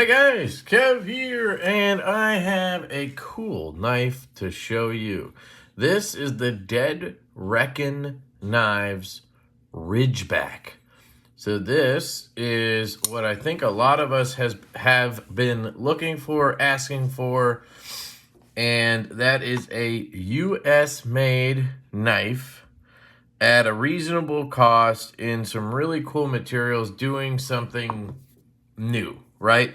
Hey guys, Kev here, and I have a cool knife to show you. This is the Dead Reckon Knives Ridgeback. So this is what I think a lot of us have been looking for, asking for, and that is a US made knife at a reasonable cost in some really cool materials, doing something new, right?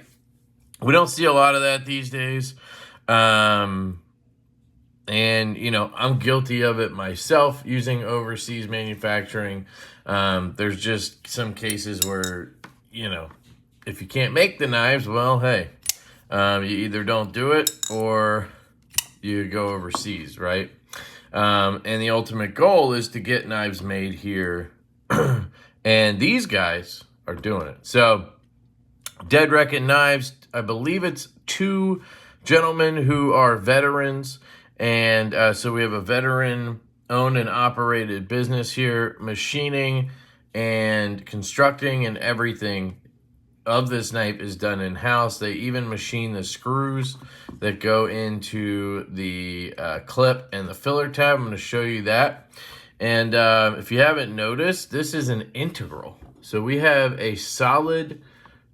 We don't see a lot of that these days. And, you know, I'm guilty of it myself using overseas manufacturing. There's just some cases where, you know, if you can't make the knives, well, hey, you either don't do it or you go overseas, right? And the ultimate goal is to get knives made here. And these guys are doing it. So, Dead Reckon Knives, I believe it's two gentlemen who are veterans. And so we have a veteran-owned and operated business here, machining and constructing and everything of this knife is done in-house. They even machine the screws that go into the clip and the filler tab. I'm going to show you that. And if you haven't noticed, this is an integral. So we have a solid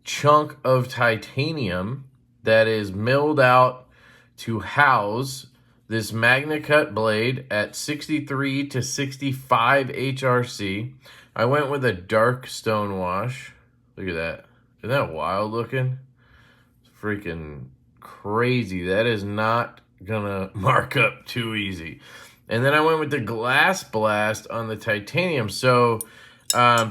chunk of titanium that is milled out to house this Magna Cut blade at 63 to 65 HRC. I went with a dark stone wash. Look at that. Isn't that wild looking? It's freaking crazy. That is not gonna mark up too easy. And then I went with the glass blast on the titanium. So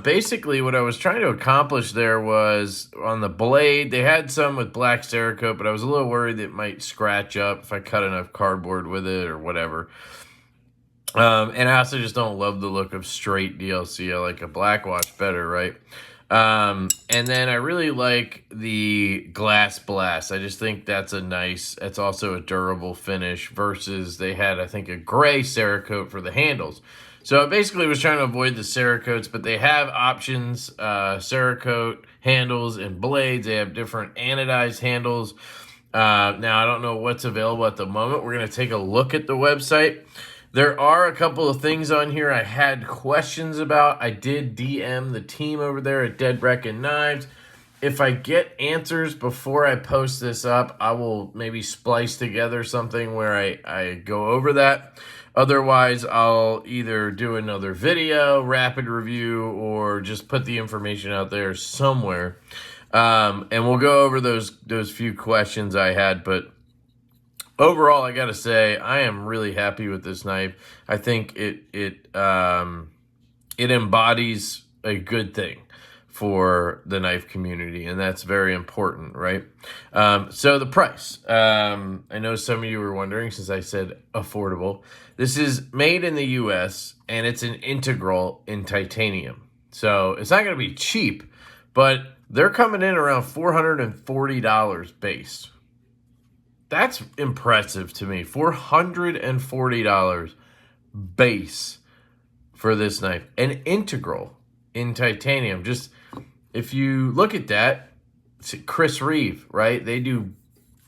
basically what I was trying to accomplish there was on the blade, they had some with black Cerakote, but I was a little worried it might scratch up if I cut enough cardboard with it or whatever. And I also just don't love the look of straight DLC. I like a black wash better, right? And then I really like the glass blast. I just think that's it's also a durable finish versus they had, I think, a gray Cerakote for the handles. So I basically was trying to avoid the Cerakotes, but they have options, Cerakote handles and blades. They have different anodized handles. Now, I don't know what's available at the moment. We're going to take a look at the website. There are a couple of things on here I had questions about. I did DM the team over there at Dead Reckon Knives. If I get answers before I post this up, I will maybe splice together something where I go over that. Otherwise, I'll either do another video, rapid review, or just put the information out there somewhere. And we'll go over those few questions I had. But overall, I got to say, I am really happy with this knife. I think it embodies a good thing for the knife community, and that's very important, right? So the price. I know some of you were wondering, since I said affordable. This is made in the US, and it's an integral in titanium. So it's not going to be cheap, but they're coming in around $440 base. That's impressive to me. $440 base for this knife. An integral in titanium. Just, if you look at that, Chris Reeve, right? They do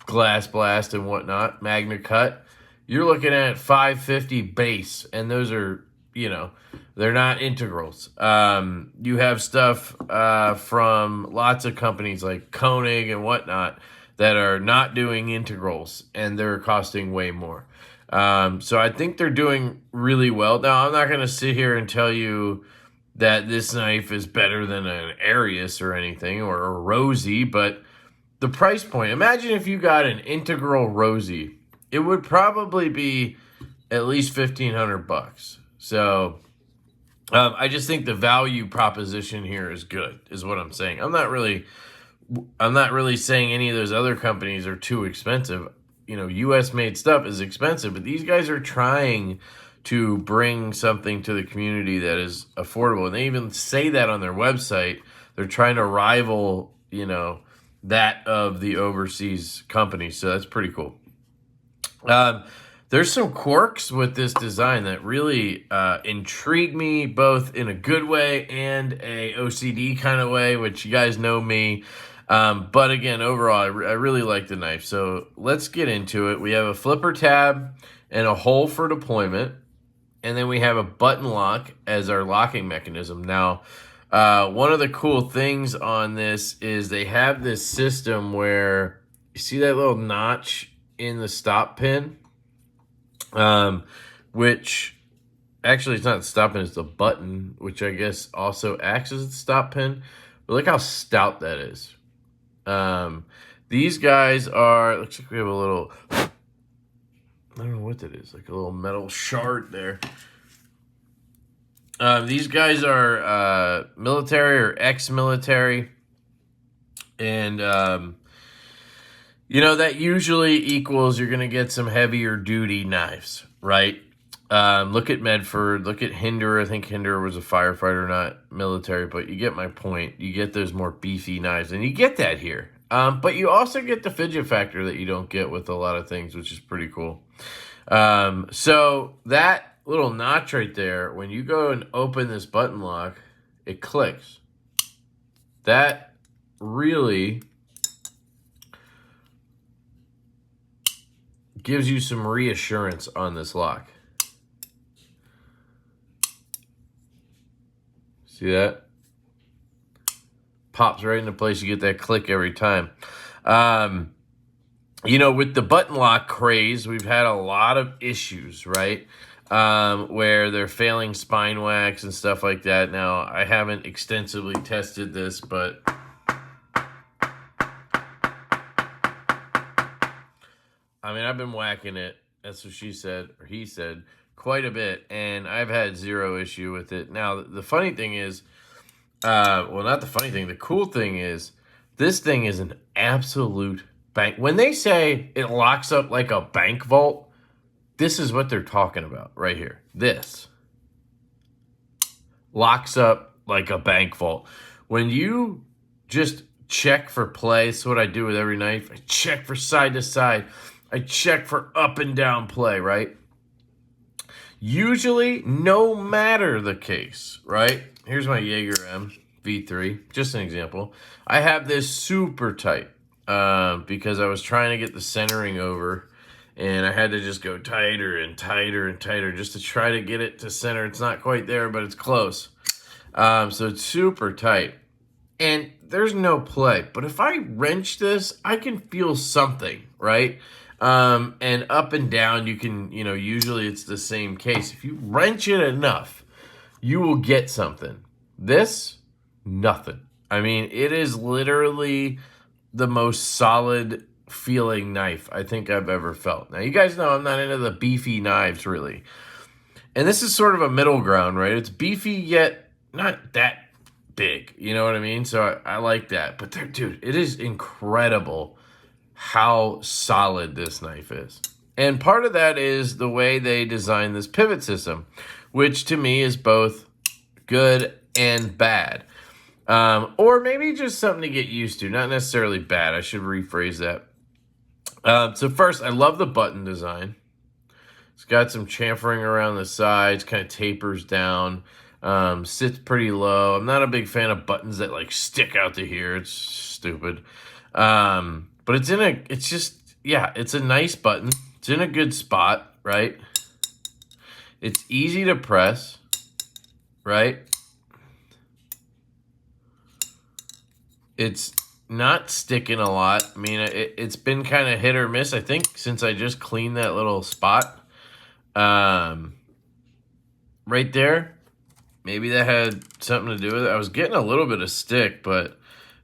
glass blast and whatnot, Magna Cut. You're looking at $550 base, and those are, you know, they're not integrals. You have stuff from lots of companies like Koenig and whatnot that are not doing integrals, and they're costing way more. So I think they're doing really well. Now, I'm not going to sit here and tell you that this knife is better than an Arius or anything, or a Rosie, but the price point, imagine if you got an integral Rosie, it would probably be at least $1,500. So I just think the value proposition here is good, is what I'm saying. I'm not really saying any of those other companies are too expensive. You know, US made stuff is expensive, but these guys are trying to bring something to the community that is affordable. And they even say that on their website. They're trying to rival, you know, that of the overseas companies. So that's pretty cool. There's some quirks with this design that really intrigue me, both in a good way and a OCD kind of way, which you guys know me. But again, overall, I really like the knife. So let's get into it. We have a flipper tab and a hole for deployment. And then we have a button lock as our locking mechanism. Now, one of the cool things on this is they have this system where you see that little notch in the stop pin, which actually it's not the stop pin, it's the button, which I guess also acts as the stop pin. But look how stout that is. These guys are, looks like we have a little, I don't know what that is, like a little metal shard there. These guys are military or ex-military, and you know, that usually equals you're going to get some heavier duty knives, right? Look at Medford, look at Hinder. I think Hinder was a firefighter, not military, but you get my point. You get those more beefy knives, and you get that here. But you also get the fidget factor that you don't get with a lot of things, which is pretty cool. So that little notch right there, when you go and open this button lock, it clicks. That really gives you some reassurance on this lock. See that? Pops right into place. You get that click every time. You know, with the button lock craze, we've had a lot of issues, right? Where they're failing spine wax and stuff like that. Now, I haven't extensively tested this, but I mean, I've been whacking it, that's what she said, or he said, quite a bit, and I've had zero issue with it. Now, the funny thing is, well, not the funny thing, the cool thing is, this thing is an absolute bank. When they say it locks up like a bank vault, this is what they're talking about right here. This locks up like a bank vault. When you just check for play, that's what I do with every knife. I check for side to side. I check for up and down play, right? Usually, no matter the case, right? Here's my Jaeger M V3, just an example. I have this super tight because I was trying to get the centering over, and I had to just go tighter and tighter and tighter just to try to get it to center. It's not quite there, but it's close. So it's super tight. And there's no play. But if I wrench this, I can feel something, right? And up and down, you can, you know, usually it's the same case. If you wrench it enough, you will get something. This, nothing. I mean, it is literally the most solid feeling knife I think I've ever felt. Now, you guys know I'm not into the beefy knives, really. And this is sort of a middle ground, right? It's beefy, yet not that big. You know what I mean? So I like that. But, dude, it is incredible how solid this knife is. And part of that is the way they designed this pivot system, which to me is both good and bad. Or maybe just something to get used to, not necessarily bad. I should rephrase that. So first, I love the button design. It's got some chamfering around the sides, kind of tapers down, sits pretty low. I'm not a big fan of buttons that like stick out to here. It's stupid. But it's it's a nice button. It's in a good spot, right? It's easy to press, right? It's not sticking a lot. I mean, it's been kind of hit or miss, I think, since I just cleaned that little spot. Right there. Maybe that had something to do with it. I was getting a little bit of stick, but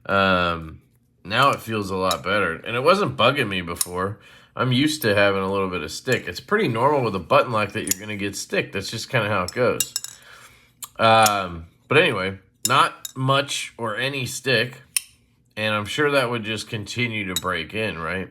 now it feels a lot better. And it wasn't bugging me before. I'm used to having a little bit of stick. It's pretty normal with a button lock that you're going to get stick. That's just kind of how it goes. But anyway, not much or any stick. And I'm sure that would just continue to break in, right?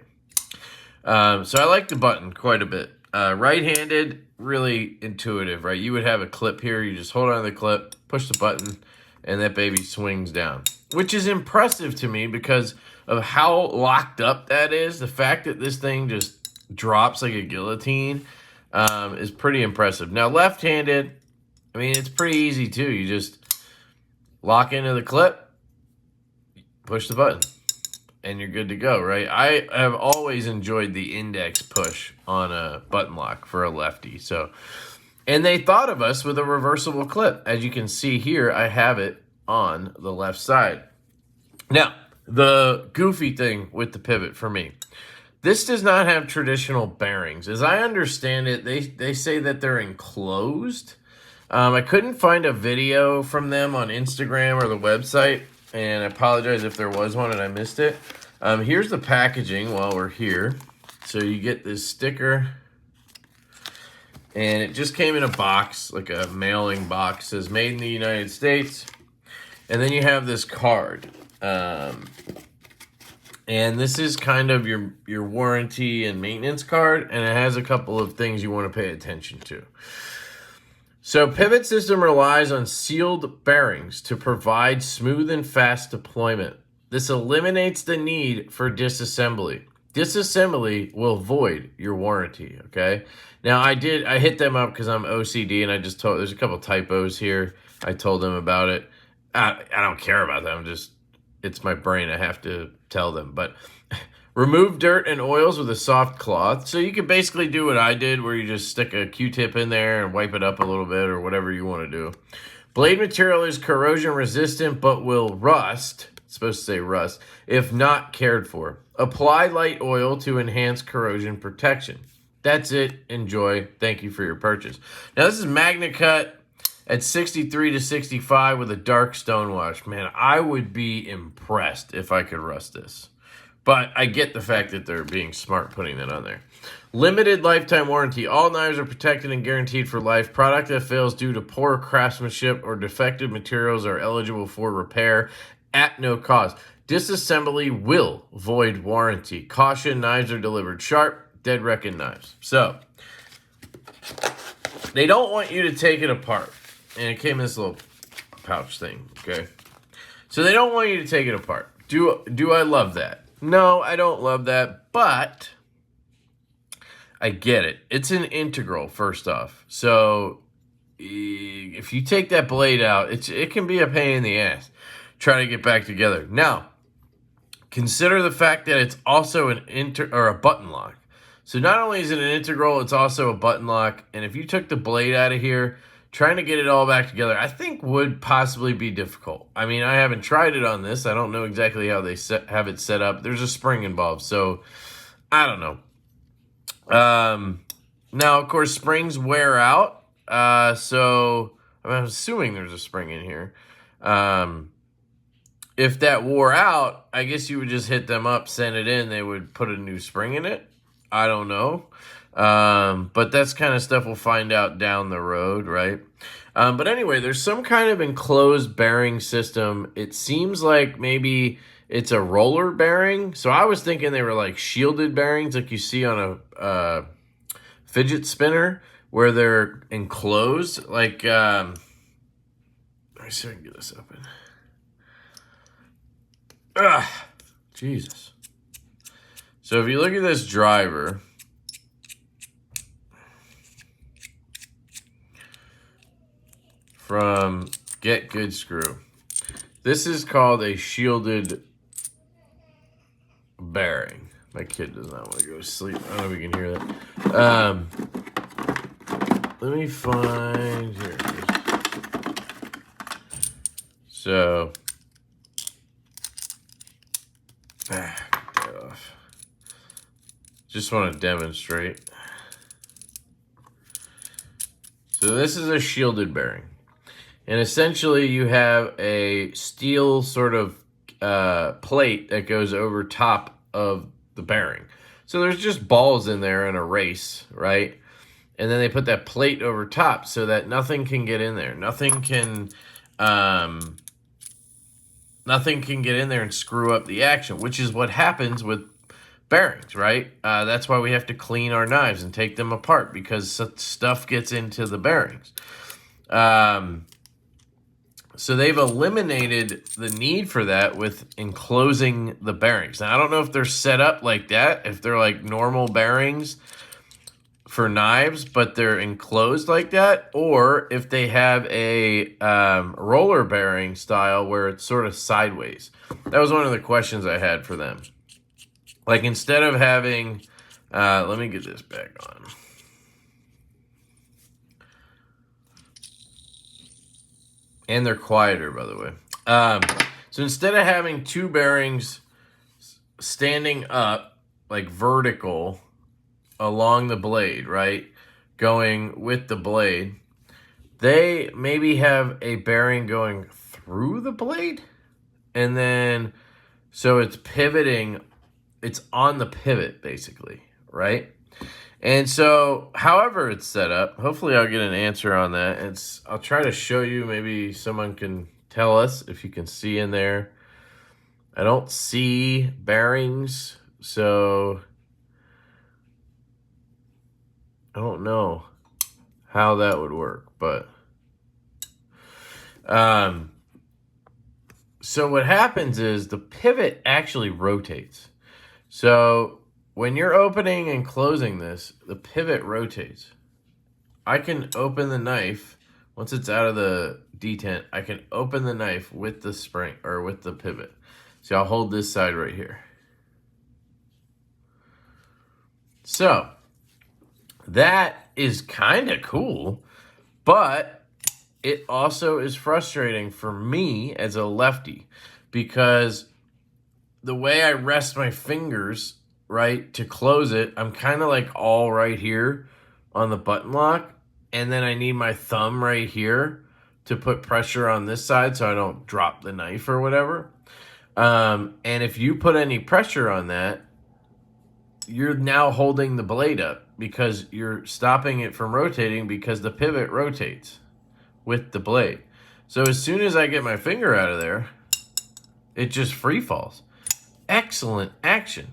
So I like the button quite a bit. Right-handed, really intuitive, right? You would have a clip here. You just hold on to the clip, push the button, and that baby swings down. Which is impressive to me because of how locked up that is. The fact that this thing just drops like a guillotine is pretty impressive. Now, left-handed, I mean, it's pretty easy too. You just lock into the clip, push the button. and you're good to go, right? I have always enjoyed the index push on a button lock for a lefty. So, and they thought of us with a reversible clip. As you can see here, I have it on the left side. Now, the goofy thing with the pivot for me, this does not have traditional bearings. As I understand it, they say that they're enclosed. I couldn't find a video from them on Instagram or the website, and I apologize if there was one and I missed it. Here's the packaging while we're here. So you get this sticker, and it just came in a box, like a mailing box. It says made in the United States. And then you have this card. And this is kind of your warranty and maintenance card, and it has a couple of things you want to pay attention to. So pivot system relies on sealed bearings to provide smooth and fast deployment. This eliminates the need for disassembly. Disassembly will void your warranty, okay? Now I hit them up because I'm OCD, and I just told, there's a couple typos here. I told them about it. I don't care about them, it's my brain, I have to tell them. But remove dirt and oils with a soft cloth. So you can basically do what I did, where you just stick a Q-tip in there and wipe it up a little bit, or whatever you want to do. Blade material is corrosion resistant but will rust, it's supposed to say rust, if not cared for. Apply light oil to enhance corrosion protection. That's it. Enjoy. Thank you for your purchase. Now this is Magna Cut at 63 to 65 with a dark stone wash. Man, I would be impressed if I could rust this. But I get the fact that they're being smart putting that on there. Limited lifetime warranty. All knives are protected and guaranteed for life. Product that fails due to poor craftsmanship or defective materials are eligible for repair at no cost. Disassembly will void warranty. Caution, knives are delivered sharp, dead reckon knives. So, they don't want you to take it apart. And it came in this little pouch thing, okay? So they don't want you to take it apart. Do I love that? No, I don't love that, but I get it. It's an integral, first off. So if you take that blade out, it can be a pain in the ass trying to get back together. Now, consider the fact that it's also a button lock. So not only is it an integral, it's also a button lock. And if you took the blade out of here, trying to get it all back together, I think would possibly be difficult. I mean, I haven't tried it on this. I don't know exactly how they have it set up. There's a spring involved, so I don't know. Now, of course, springs wear out. So I'm assuming there's a spring in here. If that wore out, I guess you would just hit them up, send it in. They would put a new spring in it. I don't know. But that's kind of stuff we'll find out down the road, right? But anyway, there's some kind of enclosed bearing system. It seems like maybe it's a roller bearing. So I was thinking they were like shielded bearings like you see on a fidget spinner, where they're enclosed. Like, let me see if I can get this open. Jesus. So if you look at this driver, from Get Good Screw, this is called a shielded bearing. My kid does not want to go to sleep. I don't know if you can hear that. Let me find here. So, get that off. Just want to demonstrate. So this is a shielded bearing. And essentially you have a steel sort of plate that goes over top of the bearing. So there's just balls in there and a race, right? And then they put that plate over top so that nothing can get in there. Nothing can get in there and screw up the action, which is what happens with bearings, right? That's why we have to clean our knives and take them apart, because stuff gets into the bearings. So they've eliminated the need for that with enclosing the bearings. Now, I don't know if they're set up like that, if they're like normal bearings, for knives, but they're enclosed like that, or if they have a roller bearing style where it's sort of sideways. That was one of the questions I had for them. Like instead of having, let me get this back on. And they're quieter, by the way. So instead of having two bearings standing up, like vertical, along the blade, right? Going with the blade. They maybe have a bearing going through the blade. And then, so it's pivoting. It's on the pivot, basically, right? And so, however it's set up, hopefully I'll get an answer on that. I'll try to show you. Maybe someone can tell us if you can see in there. I don't see bearings, so I don't know how that would work, but so what happens is the pivot actually rotates. So when you're opening and closing this, the pivot rotates. I can open the knife once it's out of the detent. I can open the knife with the spring or with the pivot. So I'll hold this side right here. So that is kind of cool, but it also is frustrating for me as a lefty because the way I rest my fingers, right, to close it, I'm kind of like all right here on the button lock, and then I need my thumb right here to put pressure on this side so I don't drop the knife or whatever. And if you put any pressure on that, you're now holding the blade up because you're stopping it from rotating because the pivot rotates with the blade. So as soon as I get my finger out of there, it just free falls. Excellent action.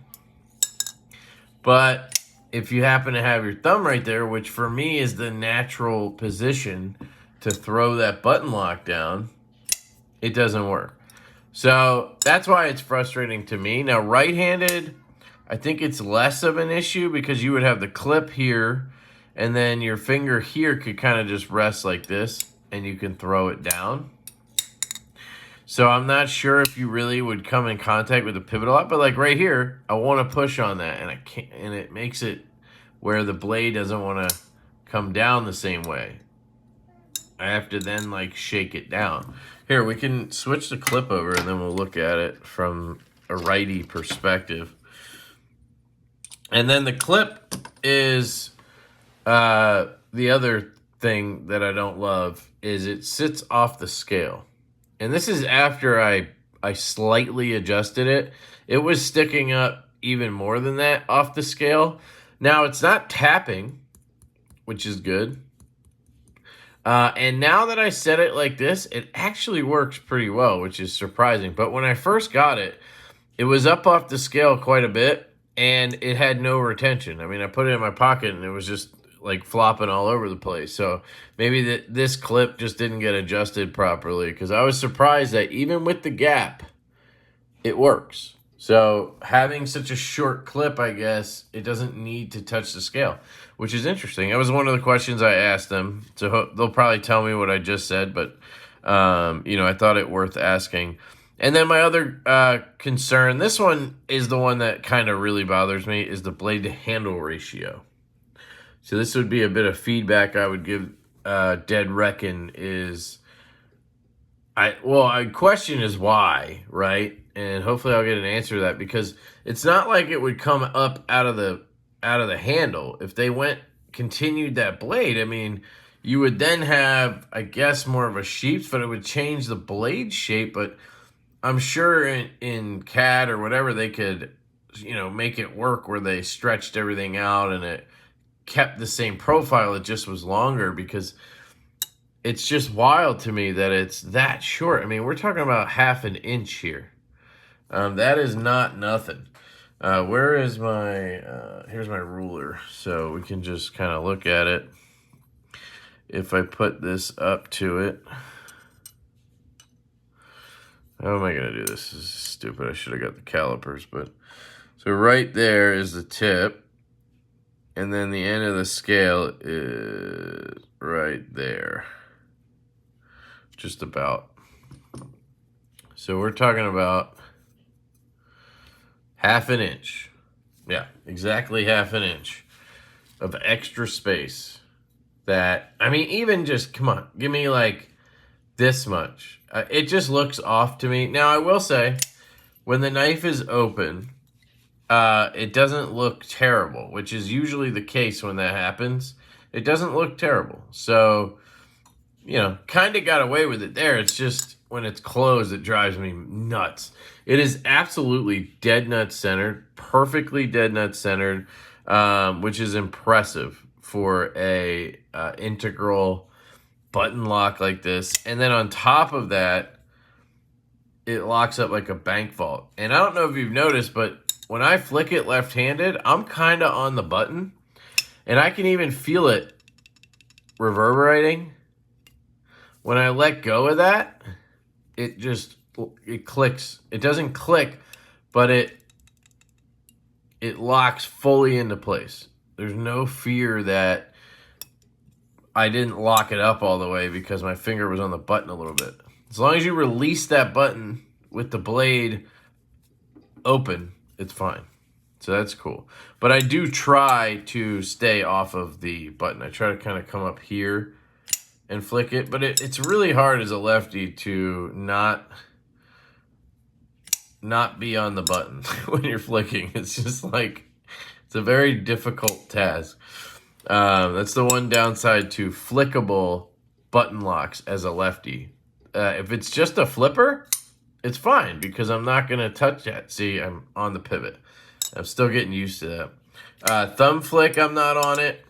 But if you happen to have your thumb right there, which for me is the natural position to throw that button lock down, it doesn't work. So that's why it's frustrating to me. Now, right-handed, I think it's less of an issue because you would have the clip here and then your finger here could kind of just rest like this and you can throw it down. So I'm not sure if you really would come in contact with the pivot a lot, but like right here, I want to push on that and I can't, and it makes it where the blade doesn't want to come down the same way. I have to then like shake it down. Here, we can switch the clip over and then we'll look at it from a righty perspective. And then the clip is the other thing that I don't love is it sits off the scale. And this is after I slightly adjusted it. It was sticking up even more than that off the scale. Now it's not tapping, which is good. And now that I set it like this, it actually works pretty well, which is surprising. But when I first got it, it was up off the scale quite a bit, and it had no retention. I mean, I put it in my pocket, and it was just like flopping all over the place. So maybe this clip just didn't get adjusted properly because I was surprised that even with the gap, it works. So having such a short clip, I guess, it doesn't need to touch the scale, which is interesting. That was one of the questions I asked them. So they'll probably tell me what I just said, but, I thought it worth asking. And then my other concern, this one is the one that kind of really bothers me, is the blade to handle ratio. So this would be a bit of feedback I would give Dead Reckon is, question is why, right? And hopefully I'll get an answer to that because it's not like it would come up out of the handle. If they continued that blade, I mean, you would then have, I guess, more of a sheath, but it would change the blade shape. But I'm sure in CAD or whatever, they could, make it work where they stretched everything out and it kept the same profile. It just was longer because it's just wild to me that it's that short. I mean, we're talking about half an inch here. That is not nothing. Where is here's my ruler. So we can just kind of look at it. If I put this up to it. How am I going to do this? This is stupid. I should have got the calipers. But so right there is the tip. And then the end of the scale is right there. Just about. So we're talking about half an inch. Yeah, exactly half an inch of extra space. That, I mean, even just, come on, give me like this much. It just looks off to me. Now, I will say, when the knife is open, it doesn't look terrible, which is usually the case when that happens. It doesn't look terrible. So, you know, kind of got away with it there. It's just when it's closed, it drives me nuts. It is absolutely dead nut centered, perfectly dead nut centered, which is impressive for a integral button lock like this. And then on top of that, it locks up like a bank vault. And I don't know if you've noticed, but when I flick it left-handed, I'm kind of on the button. And I can even feel it reverberating. When I let go of that, it clicks. It doesn't click, but it locks fully into place. There's no fear that I didn't lock it up all the way because my finger was on the button a little bit. As long as you release that button with the blade open, it's fine. So that's cool. But I do try to stay off of the button. I try to kind of come up here and flick it. But it's really hard as a lefty to not be on the button when you're flicking. It's just like, it's a very difficult task. That's the one downside to flickable button locks as a lefty. If it's just a flipper, it's fine because I'm not going to touch that. See, I'm on the pivot. I'm still getting used to that. Thumb flick, I'm not on it,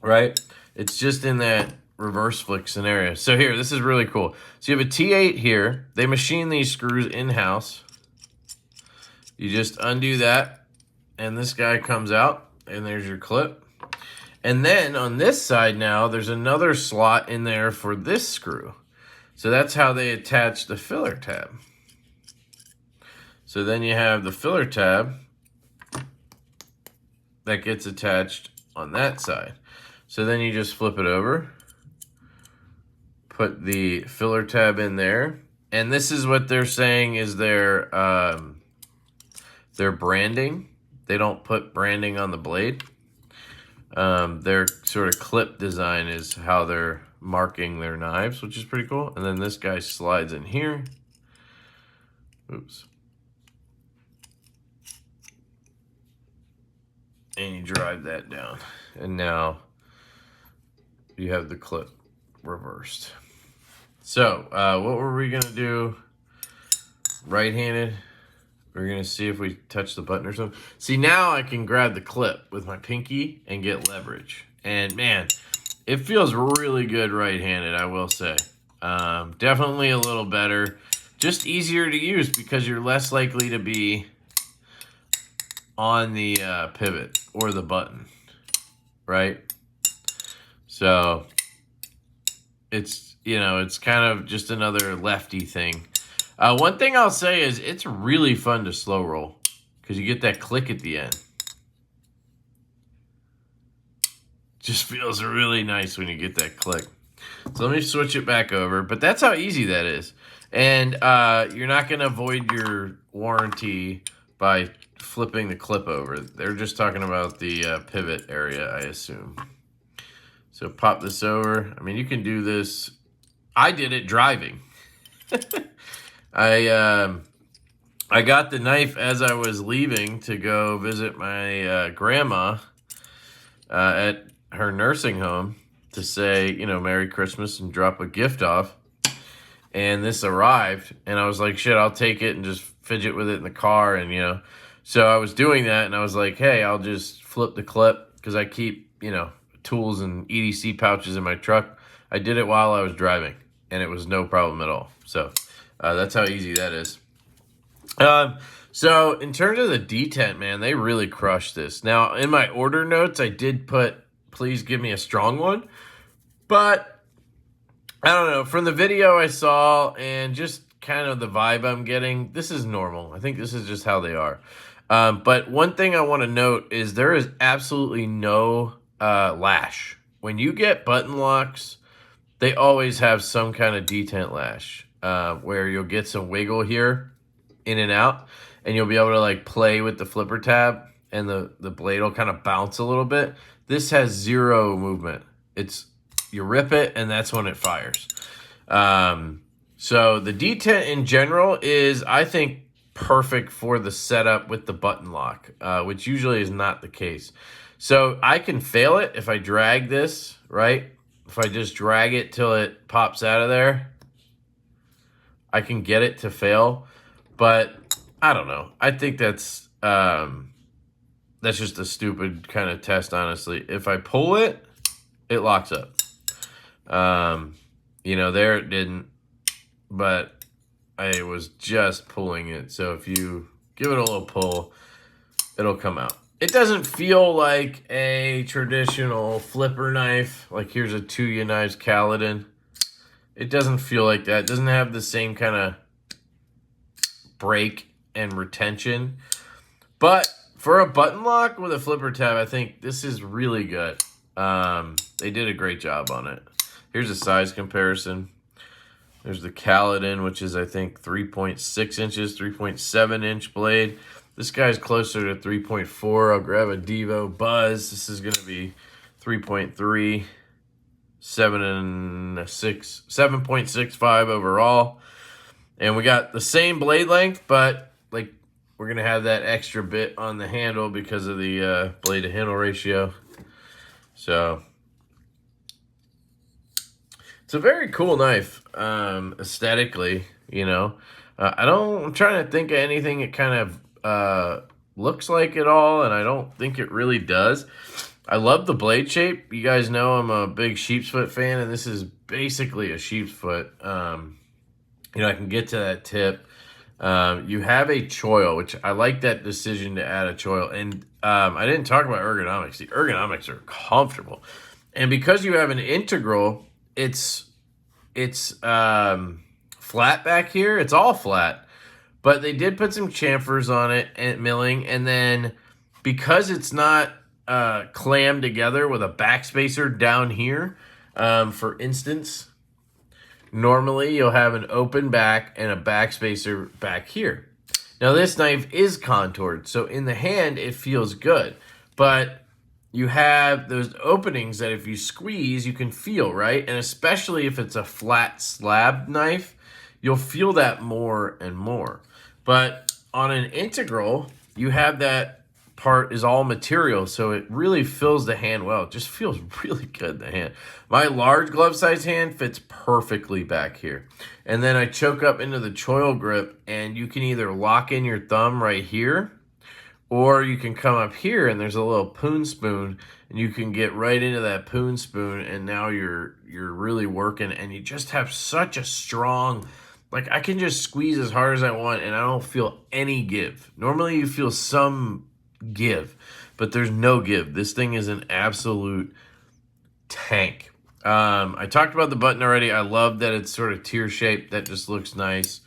right? It's just in that reverse flick scenario. So here, this is really cool. So you have a T8 here. They machine these screws in-house. You just undo that, and this guy comes out, and there's your clip. And then on this side now, there's another slot in there for this screw. So that's how they attach the filler tab. So then you have the filler tab that gets attached on that side. So then you just flip it over, put the filler tab in there, and this is what they're saying is their branding. They don't put branding on the blade. Their sort of clip design is how they're marking their knives, which is pretty cool. And then this guy slides in here. Oops. And you drive that down. And now you have the clip reversed. So, what were we going to do? Right-handed. We're going to see if we touch the button or something. See, now I can grab the clip with my pinky and get leverage. And, man, it feels really good right-handed, I will say. Definitely a little better. Just easier to use because you're less likely to be on the pivot or the button, right? So, it's, you know, it's kind of just another lefty thing. One thing I'll say is it's really fun to slow roll because you get that click at the end. Just feels really nice when you get that click. So let me switch it back over. But that's how easy that is. And you're not going to void your warranty by flipping the clip over. They're just talking about the pivot area, I assume. So pop this over. I mean, you can do this. I did it driving. I got the knife as I was leaving to go visit my grandma at her nursing home to say, you know, Merry Christmas and drop a gift off. And this arrived, and I was like, shit, I'll take it and just fidget with it in the car. And, you know, so I was doing that, and I was like, hey, I'll just flip the clip because I keep, you know, tools and EDC pouches in my truck. I did it while I was driving, and it was no problem at all. So that's how easy that is. So in terms of the detent, man, they really crushed this. Now, in my order notes, I did put, please give me a strong one. But I don't know, from the video I saw and just kind of the vibe I'm getting, this is normal. I think this is just how they are. But one thing I want to note is there is absolutely no lash. When you get button locks, they always have some kind of detent lash where you'll get some wiggle here in and out, and you'll be able to like play with the flipper tab and the blade will kind of bounce a little bit. This has zero movement. It's you rip it and that's when it fires. So the detent in general is, I think, perfect for the setup with the button lock, which usually is not the case. So I can fail it if I drag this, right? If I just drag it till it pops out of there, I can get it to fail. But I don't know. I think that's just a stupid kind of test, honestly. If I pull it, it locks up. You know, there it didn't, but I was just pulling it. So if you give it a little pull, it'll come out. It doesn't feel like a traditional flipper knife. Like here's a Tuya Knives Kaladin. It doesn't feel like that. It doesn't have the same kind of break and retention. But for a button lock with a flipper tab, I think this is really good. They did a great job on it. Here's a size comparison. There's the Kaladin, which is, I think, 3.6 inches, 3.7 inch blade. This guy's closer to 3.4. I'll grab a Divo Buzz. This is going to be 3.3, 7.65 overall. And we got the same blade length, but like we're going to have that extra bit on the handle because of the blade to handle ratio. So it's a very cool knife, aesthetically, you know. I'm trying to think of anything it kind of looks like at all, and I don't think it really does. I love the blade shape. You guys know I'm a big sheep's foot fan, and this is basically a sheep's foot. You know, I can get to that tip. You have a choil, which I like that decision to add a choil. And I didn't talk about ergonomics. The ergonomics are comfortable. And because you have an integral, it's flat back here. It's all flat. But they did put some chamfers on it and milling. And then because it's not clammed together with a backspacer down here, for instance, normally you'll have an open back and a backspacer back here. Now this knife is contoured, so in the hand it feels good. But you have those openings that if you squeeze, you can feel, right? And especially if it's a flat slab knife, you'll feel that more and more. But on an integral, you have that part is all material, so it really fills the hand well. It just feels really good in the hand. My large glove size hand fits perfectly back here. And then I choke up into the choil grip, and you can either lock in your thumb right here, or you can come up here and there's a little poon spoon and you can get right into that poon spoon, and now you're really working, and you just have such a strong, like I can just squeeze as hard as I want and I don't feel any give. Normally you feel some give, but there's no give. This thing is an absolute tank. I talked about the button already. I love that it's sort of tear shaped. That just looks nice.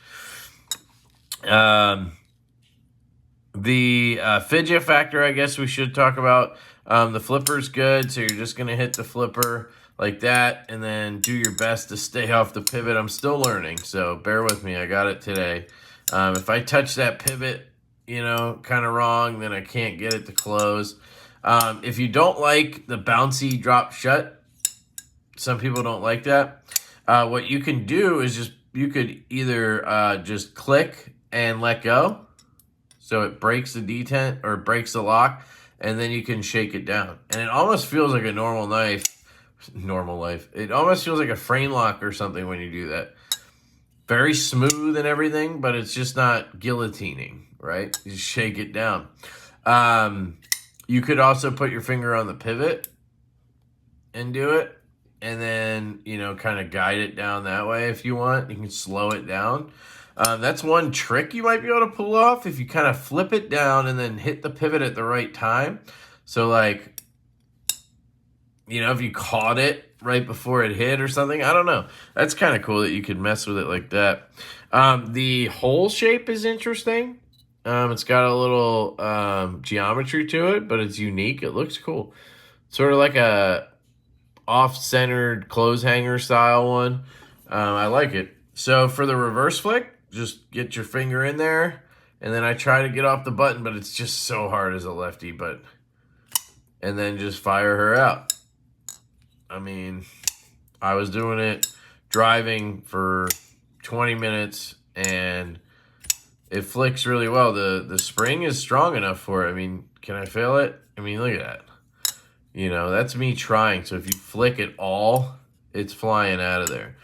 The fidget factor, I guess we should talk about. The flipper's good, so you're just going to hit the flipper like that and then do your best to stay off the pivot. I'm still learning, so bear with me. I got it today. If I touch that pivot, you know, kind of wrong, then I can't get it to close. If you don't like the bouncy drop shut, some people don't like that. What you can do is you could either just click and let go, so it breaks the detent or breaks the lock, and then you can shake it down. And it almost feels like a normal knife. It almost feels like a frame lock or something when you do that. Very smooth and everything, but it's just not guillotining, right? You just shake it down. You could also put your finger on the pivot and do it, and then, you know, kind of guide it down that way if you want. You can slow it down. That's one trick you might be able to pull off if you kind of flip it down and then hit the pivot at the right time. So like, you know, if you caught it right before it hit or something, I don't know. That's kind of cool that you could mess with it like that. The hole shape is interesting. It's got a little geometry to it, but it's unique. It looks cool. Sort of like a off-centered clothes hanger style one. I like it. So for the reverse flick, just get your finger in there, and then I try to get off the button, but it's just so hard as a lefty. And then just fire her out. I mean, I was doing it driving for 20 minutes, and it flicks really well. The spring is strong enough for it. I mean, can I fail it? I mean, look at that. You know, that's me trying. So if you flick it all, it's flying out of there.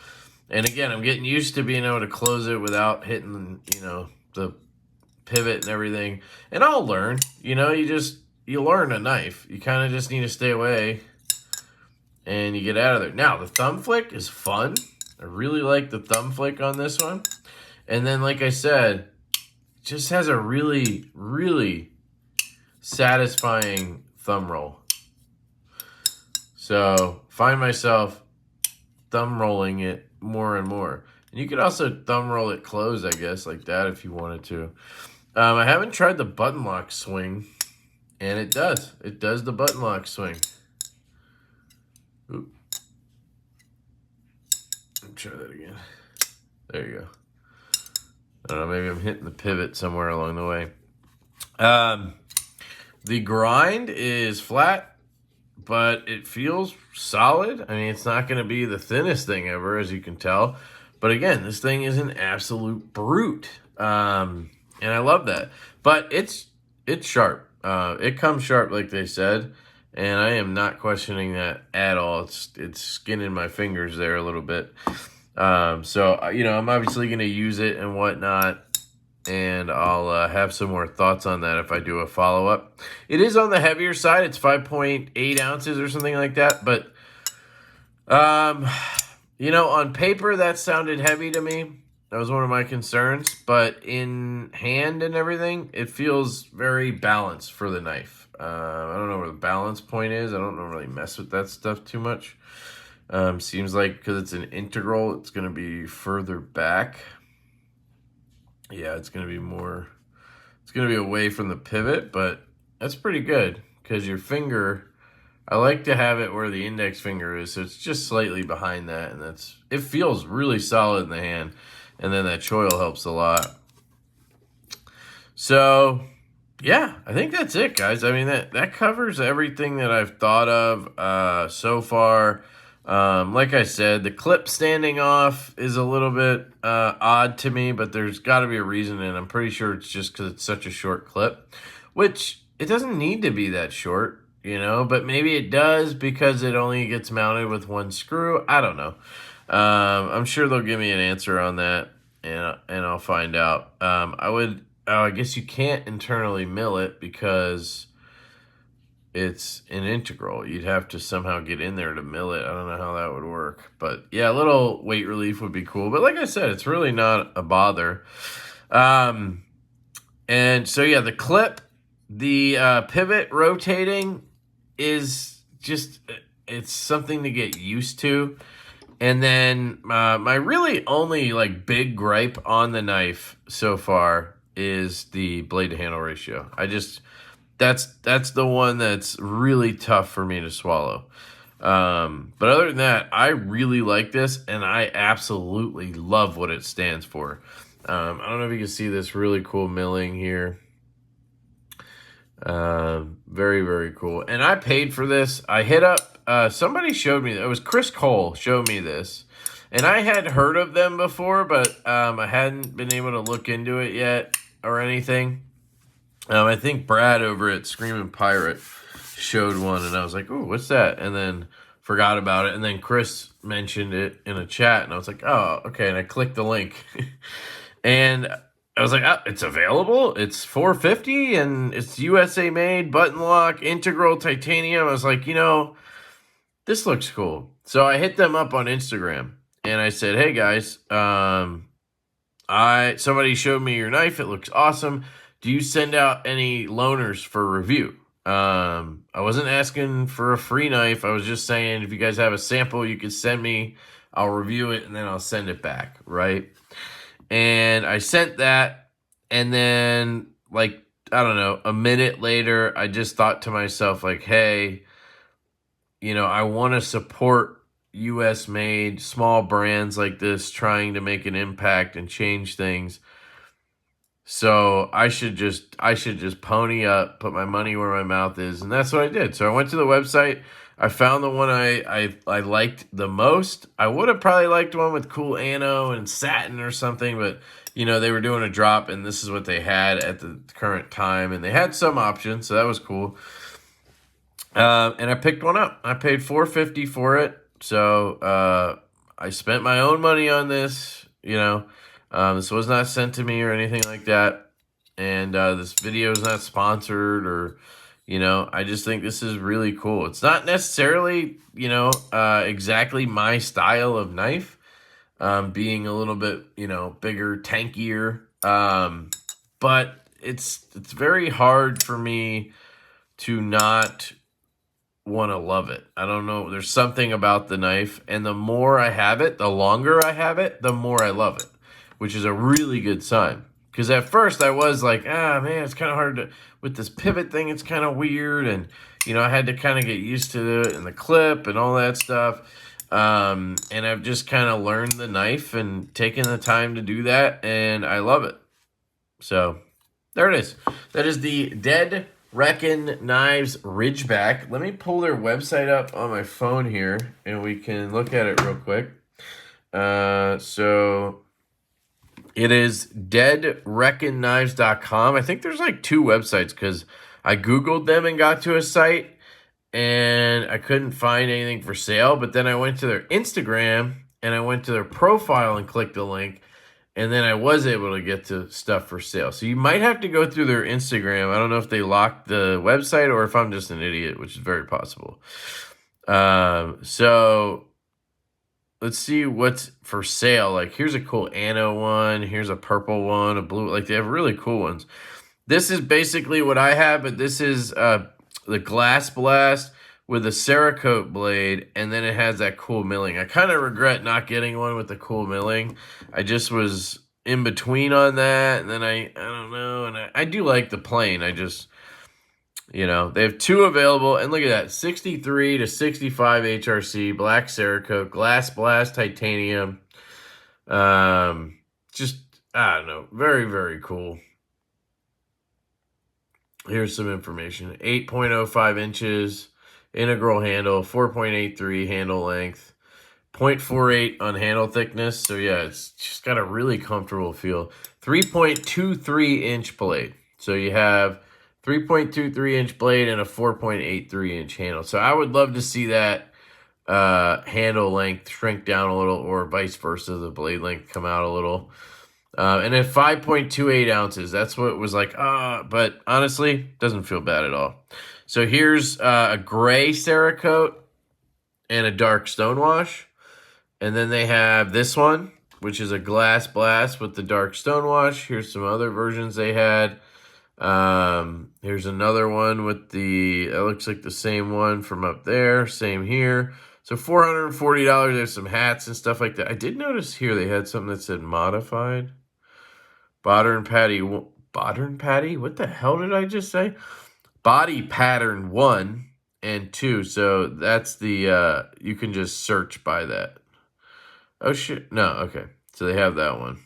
And again, I'm getting used to being able to close it without hitting, you know, the pivot and everything. And I'll learn. You know, you learn a knife. You kind of just need to stay away and you get out of there. Now, the thumb flick is fun. I really like the thumb flick on this one. And then, like I said, it just has a really, really satisfying thumb roll. So, find myself thumb rolling it more and more. And you could also thumb roll it closed, I guess, like that if you wanted to. I haven't tried the button lock swing, and it does. It does the button lock swing. Oop. Let me try that again. There you go. I don't know, maybe I'm hitting the pivot somewhere along the way. The grind is flat, but it feels solid. I mean, it's not going to be the thinnest thing ever, as you can tell. But again, this thing is an absolute brute. And I love that. But it's sharp. It comes sharp, like they said. And I am not questioning that at all. It's skinning my fingers there a little bit. So, you know, I'm obviously going to use it and whatnot. And I'll have some more thoughts on that if I do a follow-up. It is on the heavier side. It's 5.8 ounces or something like that. But, you know, on paper, that sounded heavy to me. That was one of my concerns. But in hand and everything, it feels very balanced for the knife. I don't know where the balance point is. I don't really mess with that stuff too much. Seems like because it's an integral, it's going to be further back. Yeah, it's going to be more, it's going to be away from the pivot, but that's pretty good because your finger, I like to have it where the index finger is, so it's just slightly behind that, and it feels really solid in the hand, and then that choil helps a lot. So, yeah, I think that's it, guys. I mean, that covers everything that I've thought of so far. Like I said, the clip standing off is a little bit odd to me, but there's got to be a reason, and I'm pretty sure it's just because it's such a short clip, which it doesn't need to be that short, you know, but maybe it does because it only gets mounted with one screw. I don't know. I'm sure they'll give me an answer on that, and I'll find out. I guess you can't internally mill it because it's an integral. You'd have to somehow get in there to mill it. I don't know how that would work. But yeah, a little weight relief would be cool. But like I said, it's really not a bother. And so yeah, the clip, the pivot rotating is just, it's something to get used to. And then my really only like big gripe on the knife so far is the blade to handle ratio. That's the one that's really tough for me to swallow. But other than that, I really like this, and I absolutely love what it stands for. I don't know if you can see this really cool milling here. Very, very cool. And I paid for this. I hit up, somebody showed me, it was Chris Cole showed me this. And I had heard of them before, but I hadn't been able to look into it yet or anything. I think Brad over at Screaming Pirate showed one, and I was like, "Ooh, what's that?" And then forgot about it. And then Chris mentioned it in a chat, and I was like, "Oh, okay." And I clicked the link, and I was like, "Oh, it's available. It's $450, and it's USA made, button lock, integral titanium." I was like, you know, this looks cool. So I hit them up on Instagram, and I said, "Hey guys, somebody showed me your knife. It looks awesome. Do you send out any loaners for review?" I wasn't asking for a free knife. I was just saying, if you guys have a sample, you can send me. I'll review it, and then I'll send it back, right? And I sent that, and then like, I don't know, a minute later, I just thought to myself, like, hey, you know, I want to support US made small brands like this trying to make an impact and change things. So I should just pony up, put my money where my mouth is, and that's what I did. So I went to the website. I found the one I liked the most. I would have probably liked one with cool ano and satin or something, but you know, they were doing a drop, and this is what they had at the current time, and they had some options, so that was cool. And I picked one up. I paid $4.50 for it. So I spent my own money on this. You know, this was not sent to me or anything like that. And this video is not sponsored or, you know, I just think this is really cool. It's not necessarily, you know, exactly my style of knife, being a little bit, you know, bigger, tankier. But it's very hard for me to not want to love it. I don't know. There's something about the knife, and the more I have it, the longer I have it, the more I love it, which is a really good sign. Because at first I was like, man, it's kind of hard to, with this pivot thing, it's kind of weird. And, you know, I had to kind of get used to it and the clip and all that stuff. And I've just kind of learned the knife and taken the time to do that, and I love it. So there it is. That is the Dead Reckon Knives Ridgeback. Let me pull their website up on my phone here, and we can look at it real quick. So it is deadreckonknives.com. I think there's like 2 websites because I Googled them and got to a site, and I couldn't find anything for sale. But then I went to their Instagram, and I went to their profile and clicked the link. And then I was able to get to stuff for sale. So you might have to go through their Instagram. I don't know if they locked the website or if I'm just an idiot, which is very possible. So let's see what's for sale. Like, here's a cool ano one. Here's a purple one, a blue. Like, they have really cool ones. This is basically what I have, but this is the Glass Blast with a Cerakote blade, and then it has that cool milling. I kind of regret not getting one with the cool milling. I just was in between on that, and then I don't know, and I do like the plain. I just, you know, they have 2 available, and look at that, 63 to 65 HRC, black Cerakote, Glass Blast titanium. Just, I don't know, very, very cool. Here's some information. 8.05 inches. Integral handle, 4.83 handle length, 0.48 on handle thickness. So yeah, it's just got a really comfortable feel. 3.23 inch blade. So you have 3.23 inch blade and a 4.83 inch handle. So I would love to see that handle length shrink down a little, or vice versa, the blade length come out a little. And then 5.28 ounces. That's what it was like. But honestly, doesn't feel bad at all. So here's a gray Cerakote and a dark Stonewash. And then they have this one, which is a Glass Blast with the dark Stonewash. Here's some other versions they had. Here's another one with the, it looks like the same one from up there. Same here. So $440. There's some hats and stuff like that. I did notice here they had something that said modified. Modern Patty. Modern Patty? What the hell did I just say? Body pattern 1 and 2. So that's the, you can just search by that. Oh, shit. No, okay. So they have that one.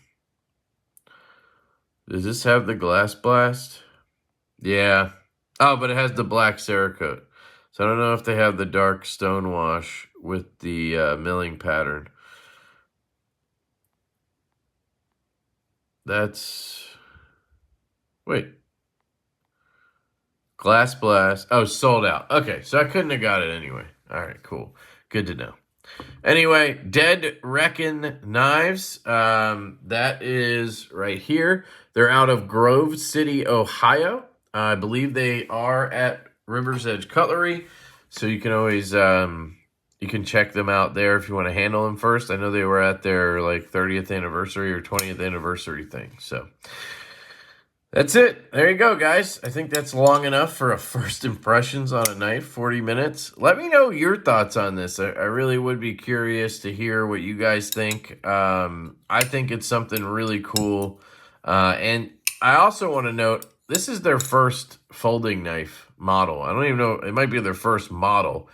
Does this have the Glass Blast? Yeah. Oh, but it has the black Cerakote. So I don't know if they have the dark Stonewash with the milling pattern. That's... Wait. Glass Blast. Oh, sold out. Okay, so I couldn't have got it anyway. All right, cool. Good to know. Anyway, Dead Reckon Knives. That is right here. They're out of Grove City, Ohio. I believe they are at River's Edge Cutlery. So you can always, you can check them out there if you want to handle them first. I know they were at their like 30th anniversary or 20th anniversary thing. So that's it. There you go, guys. I think that's long enough for a first impressions on a knife, 40 minutes. Let me know your thoughts on this. I really would be curious to hear what you guys think. I think it's something really cool. And I also want to note, this is their first folding knife model. I don't even know. It might be their first model.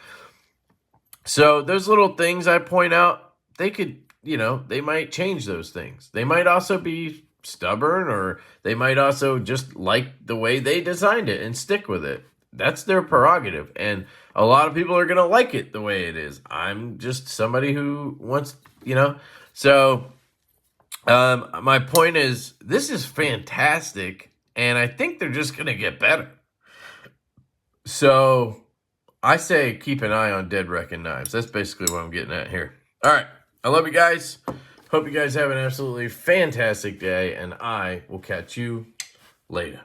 So those little things I point out, they could, you know, they might change those things. They might also be stubborn, or they might also just like the way they designed it and stick with it. That's their prerogative. And a lot of people are going to like it the way it is. I'm just somebody who wants, you know. So my point is, this is fantastic. And I think they're just going to get better. So I say keep an eye on Dead Reckoning Knives. That's basically what I'm getting at here. All right. I love you guys. Hope you guys have an absolutely fantastic day, and I will catch you later.